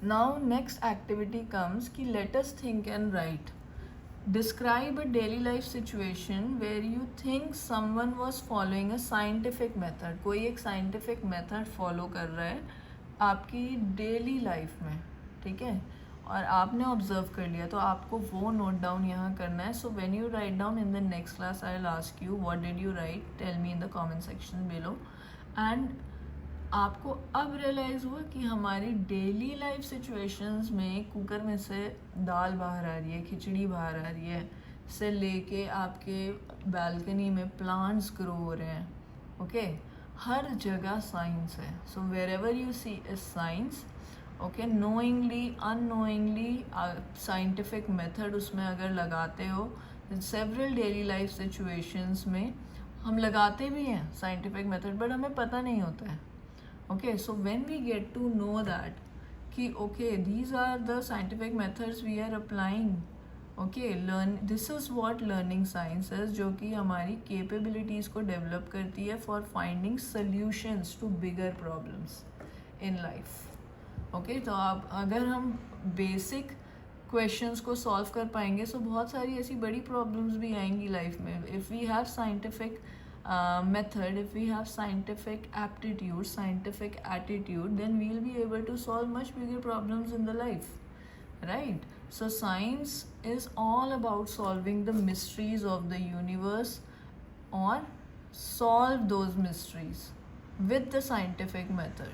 Now next activity comes कि let us think and write. Describe a daily life situation where you think someone was following a scientific method. कोई एक scientific method follow कर रहा है आपकी daily life में, ठीक है, और आपने ऑब्जर्व कर लिया, तो आपको वो नोट डाउन यहाँ करना है. So when you write down in the next class I will ask you what did you write, tell me in the comment section below. And आपको अब रियलाइज़ हुआ कि हमारी डेली लाइफ सिचुएशंस में cooker में से दाल बाहर आ रही है, खिचड़ी बाहर आ रही है, से लेके आपके बालकनी में प्लांट्स ग्रो हो रहे हैं. ओके, हर जगह साइंस है. So wherever you see is science. Okay, knowingly unknowingly scientific method उसमें अगर लगाते हो, सेवरल डेली लाइफ सिचुएशंस में हम लगाते भी हैं साइंटिफिक मेथड, बट हमें पता नहीं होता है. Okay, so when we get to know that कि okay these are the scientific methods we are applying, okay, this is what learning science is, जो कि हमारी capabilities को develop करती है for finding solutions to bigger problems in life. Okay, तो आप अगर हम basic questions को solve कर पाएंगे तो बहुत सारी ऐसी बड़ी problems भी आएंगी life में. If we have scientific method, if we have scientific aptitude, scientific attitude, then we'll be able to solve much bigger problems in the life, right? So science is all about solving the mysteries of the universe or solve those mysteries with the scientific method.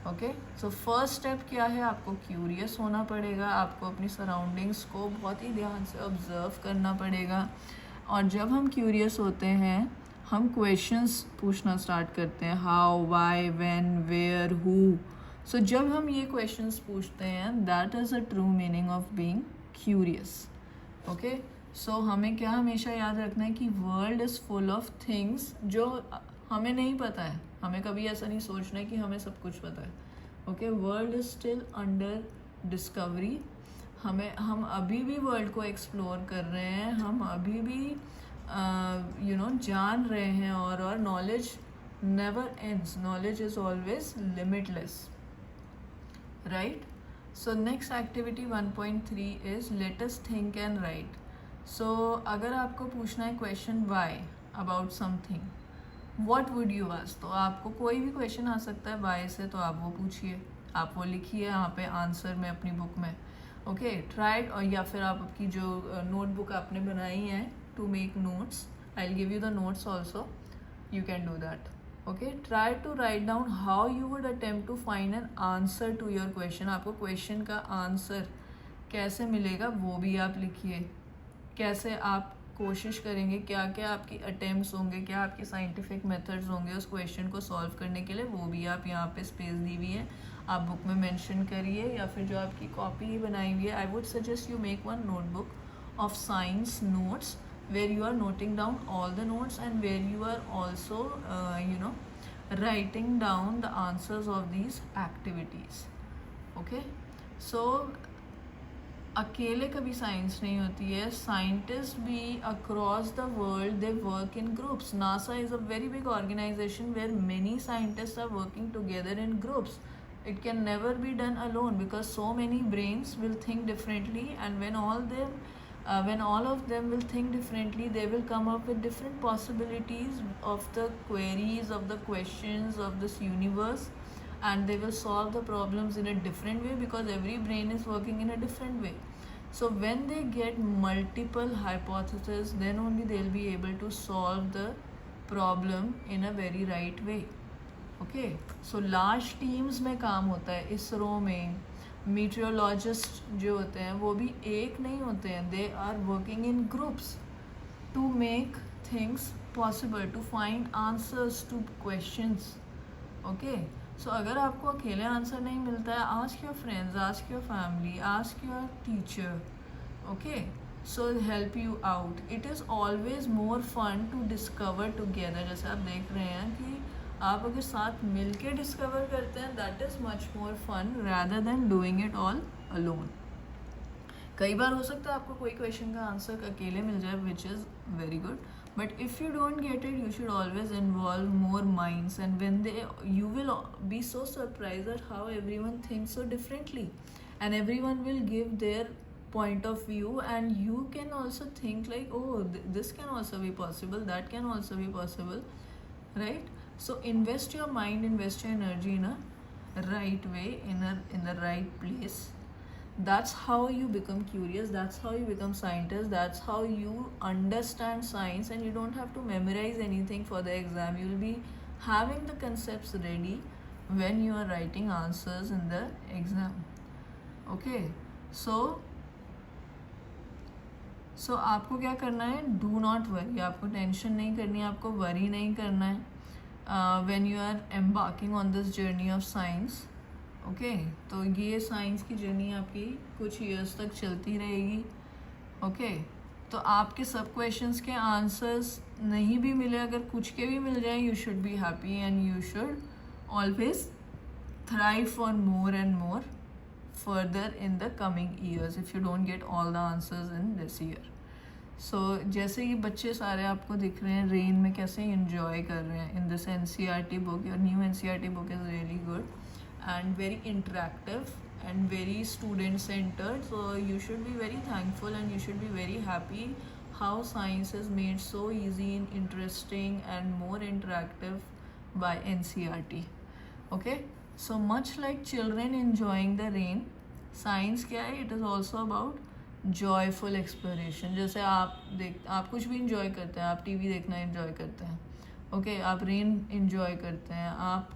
Okay, so first step क्या है, आपको curious होना पड़ेगा, आपको अपनी surroundings को बहुत ही ध्यान से ऑब्जर्व करना पड़ेगा. और जब हम क्यूरियस होते हैं हम क्वेश्चंस पूछना स्टार्ट करते हैं, how, why, when, where, who. So जब हम ये क्वेश्चंस पूछते हैं that is a true meaning of being curious. Okay, so हमें क्या हमेशा याद रखना है कि world is full of things जो हमें नहीं पता है. हमें कभी ऐसा नहीं सोचना है कि हमें सब कुछ पता है. Okay, world is still under discovery. हम अभी भी वर्ल्ड को एक्सप्लोर कर रहे हैं, हम अभी भी जान रहे हैं, और knowledge never ends, knowledge is always limitless, right. So next activity 1.3 is let us think and write. So अगर आपको पूछना है question why about something, what would you ask, तो आपको कोई भी क्वेश्चन आ सकता है वाई से, तो आप वो पूछिए, आप वो लिखिए यहाँ पे आंसर में अपनी बुक में. ओके, ट्राई, और या फिर आप आपकी जो नोटबुक आपने बनाई है to make notes, I'll give you the notes also, you can do that. Okay, try to write down how you would attempt to find an answer to your question. आपको क्वेश्चन का answer कैसे मिलेगा वो भी आप लिखिए, कैसे आप कोशिश करेंगे, क्या क्या आपकी अटेम्प्ट्स होंगे, क्या आपके साइंटिफिक मेथड्स होंगे उस क्वेश्चन को सॉल्व करने के लिए, वो भी आप यहाँ पे स्पेस दी हुई है, आप बुक में मेंशन करिए, या फिर जो आपकी कॉपी बनाई हुई है, I would suggest you make one notebook of science notes where you are noting down all the notes and where you are also writing down the answers of these activities. Okay, so अकेले कभी science नहीं होती है. Scientist भी across the world they work in groups. NASA is a very big organisation where many scientist are working together in groups. It can never be done alone because so many brains will think differently, and when all of them will think differently, they will come up with different possibilities of the queries, of the questions of this universe, and they will solve the problems in a different way because every brain is working in a different way. So when they get multiple hypotheses, then only they'll be able to solve the problem in a very right way. Okay, so large teams में काम होता है. इसरो में मीटियोलॉजिस्ट जो होते हैं वो भी एक नहीं होते हैं, they are working in groups to make things possible, to find answers to questions. Okay, so अगर आपको अकेले आंसर नहीं मिलता है, ask your friends, ask your family, ask your teacher. Okay, so help you out. It is always more fun to discover together. जैसे आप देख रहे हैं कि आप अगर साथ मिलके डिस्कवर करते हैं, that is much more fun rather than doing it all alone. कई बार हो सकता है आपको कोई क्वेश्चन का आंसर अकेले मिल जाए, which is very good, but if you don't get it, you should always involve more minds, and when they, you will be so surprised at how everyone thinks so differently, and everyone will give their point of view, and you can also think like, oh, this can also be possible, that can also be possible, right? So invest your mind, invest your energy in a right way, in the right place. That's how you become curious, that's how you become scientist, that's how you understand science, and you don't have to memorize anything for the exam. You'll be having the concepts ready when you are writing answers in the exam. Okay, so आपको क्या करना है, do not worry, आपको tension नहीं करनी है, आपको worry नहीं करना है when you are embarking on this journey of science. Okay, तो ये साइंस की जर्नी आपकी कुछ ईयर्स तक चलती रहेगी. ओके, तो आपके सब क्वेश्चंस के आंसर्स नहीं भी मिले, अगर कुछ के भी मिल जाए, you should be happy and you should always thrive for more and more further in the coming years if you don't get all the answers in this year. So जैसे ये बच्चे सारे आपको दिख रहे हैं रेन में कैसे enjoy कर रहे हैं in this NCERT book. Your new NCERT book is really good and very interactive and very student centered, so you should be very thankful and you should be very happy how science is made so easy and interesting and more interactive by NCERT. Okay, so much like children enjoying the rain, science क्या है, it is also about joyful exploration. जैसे आप कुछ भी enjoy करते हैं, आप TV देखना enjoy करते हैं, okay, आप rain enjoy करते हैं, आप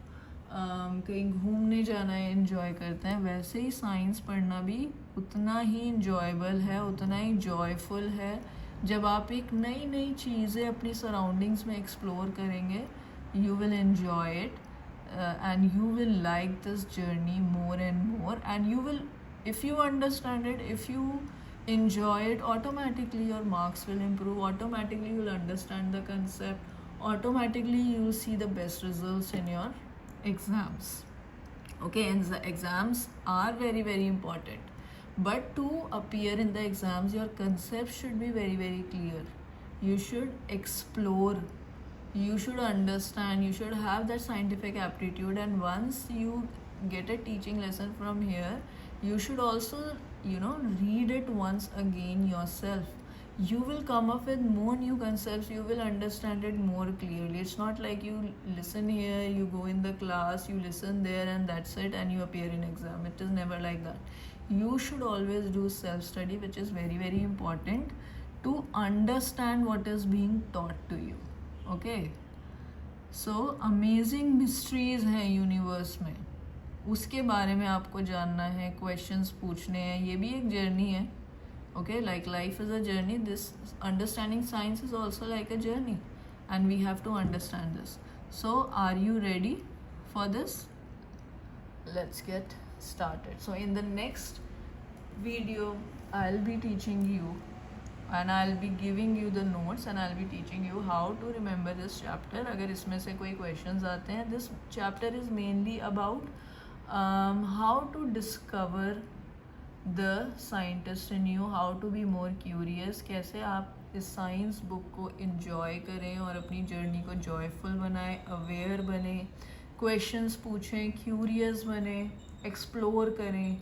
कहीं घूमने जाना enjoy करते हैं, वैसे ही साइंस पढ़ना भी उतना ही enjoyable है, उतना ही joyful है. जब आप एक नई नई चीज़ें अपनी सराउंडिंग्स में एक्सप्लोर करेंगे, you will enjoy it. And you will like this journey more and more, and you will, if you understand it, if you enjoy it, automatically your marks will improve, automatically you will understand the concept, automatically you will see the best results in your exams. Okay, and the exams are very very important, but to appear in the exams your concept should be very very clear. You should explore, you should understand, you should have that scientific aptitude, and once you get a teaching lesson from here, you should also, read it once again yourself. You will come up with more new concepts, you will understand it more clearly. It's not like you listen here, you go in the class, you listen there, and that's it, and you appear in exam. It is never like that. You should always do self study, which is very very important to understand what is being taught to you. Okay, so amazing mysteries हैं universe में, उसके बारे में आपको जानना है, questions पूछने हैं, ये भी एक जर्नी है. Okay, like life is a journey, this understanding science is also like a journey and we have to understand this. So are you ready for this? Let's get started. So in the next video I'll be teaching you, and I'll be giving you the notes, and I'll be teaching you how to remember this chapter. अगर इसमें से कोई questions आते हैं, this chapter is mainly about how to discover the scientist in you, how to be more curious, कैसे आप इस science book को enjoy करें और अपनी जर्नी को joyful बनाएं, aware बने, questions पूछें, curious बने, explore करें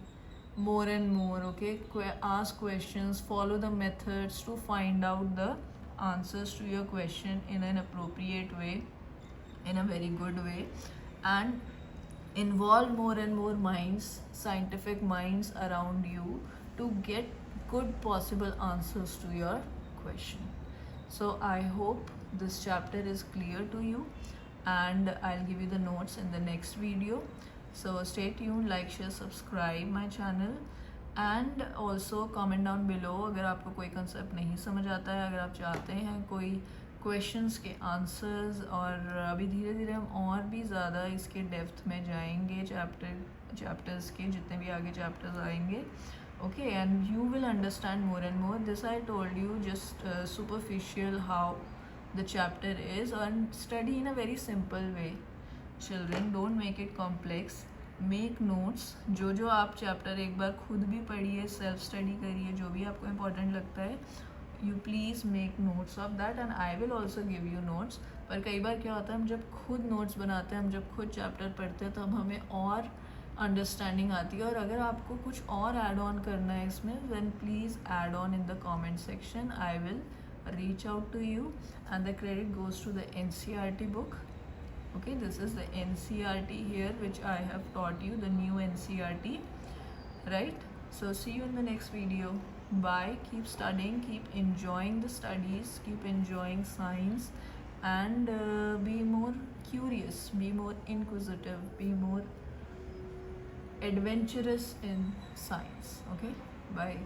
more and more. Okay, ask questions, follow the methods to find out the answers to your question in an appropriate way, in a very good way, and involve more and more minds, scientific minds around you to get good possible answers to your question. So I hope this chapter is clear to you, and I'll give you the notes in the next video. So stay tuned, like, share, subscribe my channel, and also comment down below अगर आपको कोई concept नहीं समझ आता है, अगर आप चाहते हैं कोई questions के answers, और अभी धीरे धीरे हम और भी ज़्यादा इसके depth में जाएंगे, chapters के जितने भी आगे chapters आएंगे. Okay, and you will understand more and more. This I told you just superficial how the chapter is, and study in a very simple way. Children, don't make it complex. Make notes. जो आप chapter एक बार खुद भी पढ़िए, self study करिए, जो भी आपको इम्पोर्टेंट लगता है you please make notes of that and I will also give you notes. पर कई बार क्या होता है, हम जब खुद notes बनाते हैं, हम जब खुद chapter पढ़ते हैं, तब हमें और अंडरस्टैंडिंग आती है. और अगर आपको कुछ और ऐड ऑन करना है इसमें, then please add on in the comment section. I will reach out to you and the credit goes to the NCERT book. Okay, this is the NCERT here which I have taught you, the new NCERT, right? So see you in the next video. Bye. Keep studying, keep enjoying the studies, keep enjoying science, and be more curious, be more inquisitive, be more adventurous in science. Okay, bye.